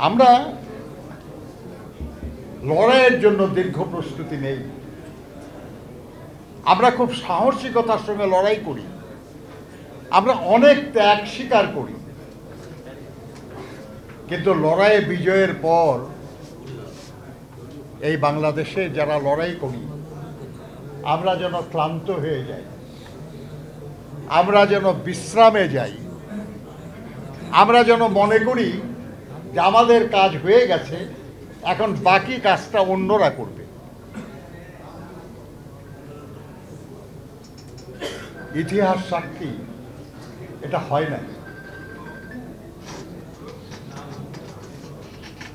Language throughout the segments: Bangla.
আমরা লড়াইয়ের জন্য দীর্ঘ প্রস্তুতি নেই। আমরা খুব সাহসিকতার সঙ্গে লড়াই করি। আমরা অনেক ত্যাগ স্বীকার করি, কিন্তু লড়াইয়ে বিজয়ের পর এই বাংলাদেশে যারা লড়াই করি আমরা যেন ক্লান্ত হয়ে যাই, আমরা যেন বিশ্রামে যাই, আমরা যেন মনে করি যে আমাদের কাজ হয়ে গেছে, এখন বাকি কাজটা অন্যরা করবে। ইতিহাস সাক্ষী এটা হয় না।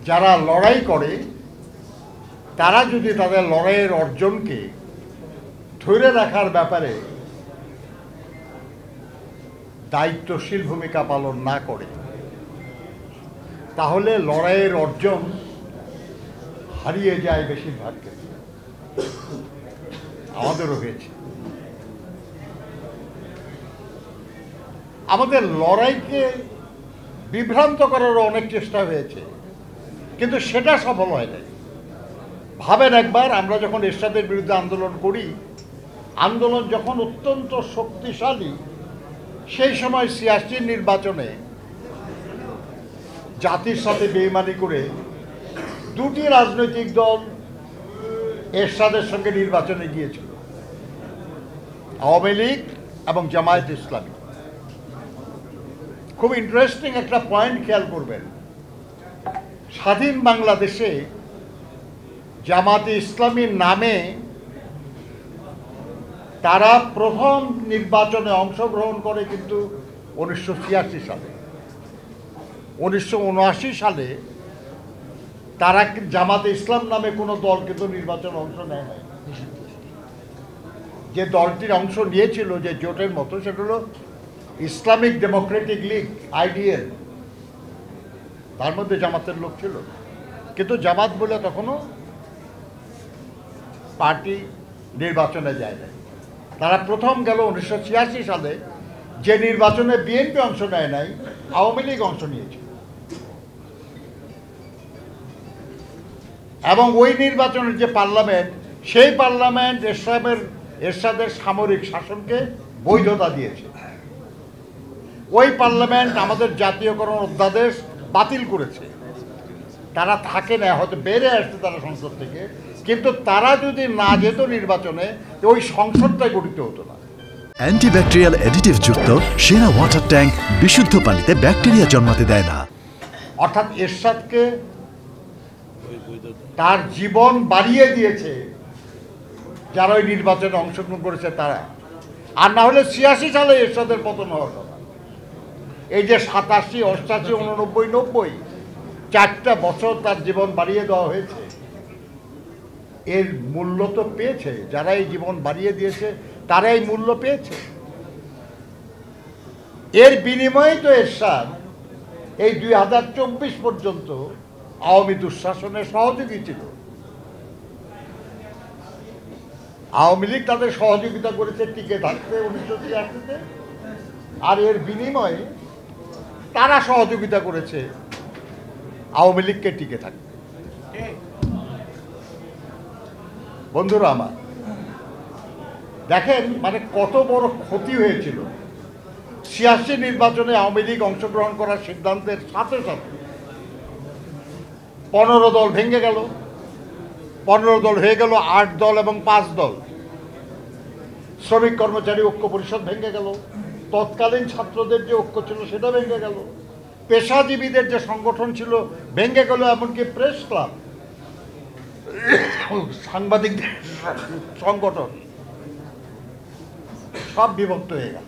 যারা লড়াই করে তারা যদি তাদের লড়াইয়ের অর্জনকে ধরে রাখার ব্যাপারে দায়িত্বশীল ভূমিকা পালন না করে, তাহলে লড়াইয়ের অর্জন হারিয়ে যায় বেশিরভাগ ক্ষেত্রে। আমাদেরও হয়েছে। আমাদের লড়াইকে বিভ্রান্ত করারও অনেক চেষ্টা হয়েছে, কিন্তু সেটা সফল হয় নাই। ভাবেন একবার, আমরা যখন এরশাদের বিরুদ্ধে আন্দোলন করি, আন্দোলন যখন অত্যন্ত শক্তিশালী, সেই সময় ৮৬ নির্বাচনে জাতির সাথে বেইমানি করে দুটি রাজনৈতিক দল এরশাদের সঙ্গে নির্বাচনে গিয়েছিল, আওয়ামী লীগ এবং জামায়াত ইসলামী। খুব ইন্টারেস্টিং একটা পয়েন্ট খেয়াল করবেন, স্বাধীন বাংলাদেশে জামায়াতে ইসলামীর নামে তারা প্রথম নির্বাচনে অংশগ্রহণ করে কিন্তু ১৯৮৬ সালে। ১৯৭৯ সালে তারা জামাতে ইসলাম নামে কোনো দল কিন্তু নির্বাচনে অংশ নেয় নাই। যে দলটির অংশ নিয়েছিল, যে জোটের মতো, সেটা হলো ইসলামিক ডেমোক্রেটিক লীগ, আইডিএল। তার মধ্যে জামাতের লোক ছিল, কিন্তু জামাত বলে তখনও পার্টি নির্বাচনে যায় না। তারা প্রথম গেল ১৯৮৬ সালে, যে নির্বাচনে বিএনপি অংশ নেয় নাই, আওয়ামী লীগ অংশ নিয়েছিল। এবং ওই নির্বাচনের যে পার্লামেন্ট, সেই পার্লামেন্ট এরশাদের সামরিক শাসনকে বৈধতা দিয়েছে। ওই পার্লামেন্ট আমাদের জাতীয়করণ অধ্যাদেশ বাতিল করেছে। তারা থাকে না, হয়তো বেড়ে আসছে তারা সংসদ থেকে, কিন্তু তারা যদি না যেত নির্বাচনে, ওই সংসদটাই গঠিত হতো না। অ্যান্টিব্যাকটেরিয়াল অ্যাডিটিভ যুক্ত সেরা ওয়াটার ট্যাঙ্ক বিশুদ্ধ পানিতে ব্যাকটেরিয়া জন্মাতে দেয় না। অর্থাৎ এরশাদকে তার জীবন বাড়িয়ে দিয়েছে যারা ওই নির্বাচনে অংশগ্রহণ করেছে তারা। আর না হলে ৮৬ সালে এরশাদের পতন হওয়ার কথা। এই যে ৮৭, ৮৮, ৮৯, ৯০, 4টা বছর তার জীবন বাড়িয়ে দেওয়া হয়েছে। এর মূল্য তো পেয়েছে, যারা এই জীবন বাড়িয়ে দিয়েছে তারা এই মূল্য পেয়েছে। এর বিনিময়ে তো এরশাদ এই ২০২৪ পর্যন্ত আওয়ামী দুঃশাসনের সহযোগী ছিল। আওয়ামী লীগ তাদের সহযোগিতা করেছে টিকে থাকতে ১৯৮৬-তে, আর এর বিনিময়ে তারা সহযোগিতা করেছে আওয়ামী লীগকে টিকে থাকতে। বন্ধুরা আমার, দেখেন মানে কত বড় ক্ষতি হয়েছিল। ৮৬ নির্বাচনে আওয়ামী লীগ অংশগ্রহণ করার সিদ্ধান্তের সাথে সাথে ১৫ দল ভেঙে গেল, ১৫ দল হয়ে গেল ৮ দল এবং ৫ দল। শ্রমিক কর্মচারী ঐক্য পরিষদ ভেঙে গেল, তৎকালীন ছাত্রদের যে ঐক্য ছিল সেটা ভেঙে গেল, পেশাজীবীদের যে সংগঠন ছিল ভেঙে গেল, এমনকি প্রেস ক্লাব, সাংবাদিকদের সংগঠন সব বিভক্ত হয়ে গেল।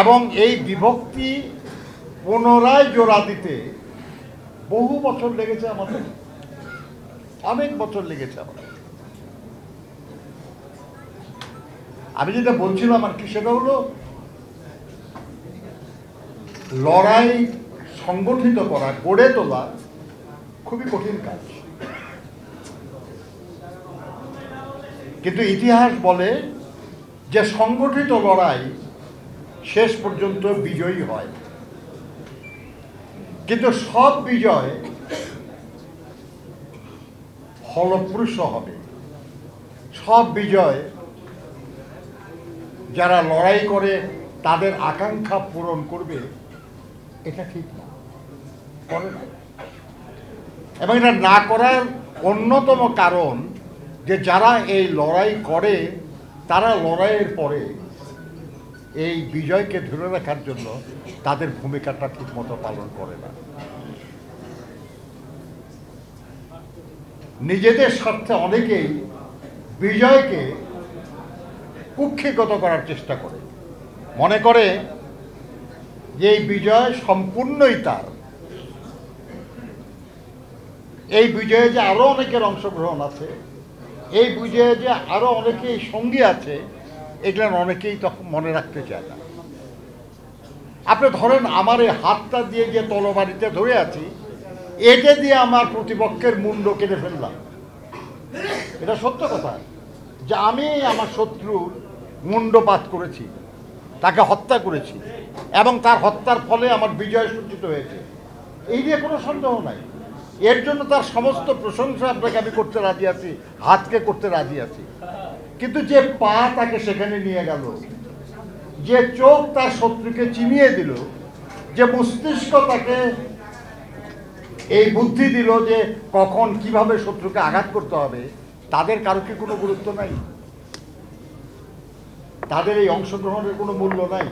এবং এই বিভক্তি পুনরায় জোড়া দিতে বহু বছর লেগেছে আমাদের, অনেক বছর লেগেছে আমাদের। আমি যেটা বলছিলাম আর কি, সেটা হলো লড়াই সংগঠিত করা, গড়ে তোলা খুবই কঠিন কাজ। কিন্তু ইতিহাস বলে যে সংগঠিত লড়াই শেষ পর্যন্ত বিজয়ী হয়। কিন্তু সব বিজয় ফলপ্রসূ হবে, সব বিজয় যারা লড়াই করে তাদের আকাঙ্ক্ষা পূরণ করবে, এটা ঠিক না, করে না। এবং এটা না করার অন্যতম কারণ যে যারা এই লড়াই করে তারা লড়াইয়ের পরে এই বিজয়কে ধরে রাখার জন্য তাদের ভূমিকাটা ঠিকমতো পালন করে না। নিজেদের স্বার্থে অনেকেই বিজয়কে কুক্ষিগত করার চেষ্টা করে, মনে করে যে এই বিজয় সম্পূর্ণই তার, এই বিজয়ে যে আরো অনেকের অংশগ্রহণ আছে, এই বিজয়ে যে আরো অনেকেই সঙ্গী আছে, এগুলো অনেকেই তখন মনে রাখতে চায় না। আপনি ধরেন আমার এই হাতটা দিয়ে যে তলবাড়িতে ধরে আছি, এটা দিয়ে আমার প্রতিপক্ষের মুন্ড কেটে ফেললাম, এটা সত্য কথা যে আমি আমার শত্রুর মুন্ডপাত করেছি, তাকে হত্যা করেছি, এবং তার হত্যার ফলে আমার বিজয় সূচিত হয়েছে, এই নিয়ে কোনো সন্দেহ নাই। এর জন্য তার সমস্ত প্রশংসা আপনাকে আমি করতে রাজি আছি, হাতকে করতে রাজি আছি। কিন্তু যে পা তাকে সেখানে নিয়ে গেল, যে চোখ তার শত্রুকে চিনিয়ে দিল, যে মস্তিষ্ক তাকে এই বুদ্ধি দিল যে কখন কিভাবে শত্রুকে আঘাত করতে হবে, তাদের কারো কি কোনো গুরুত্ব নাই? তাদের এই অংশগ্রহণের কোনো মূল্য নাই?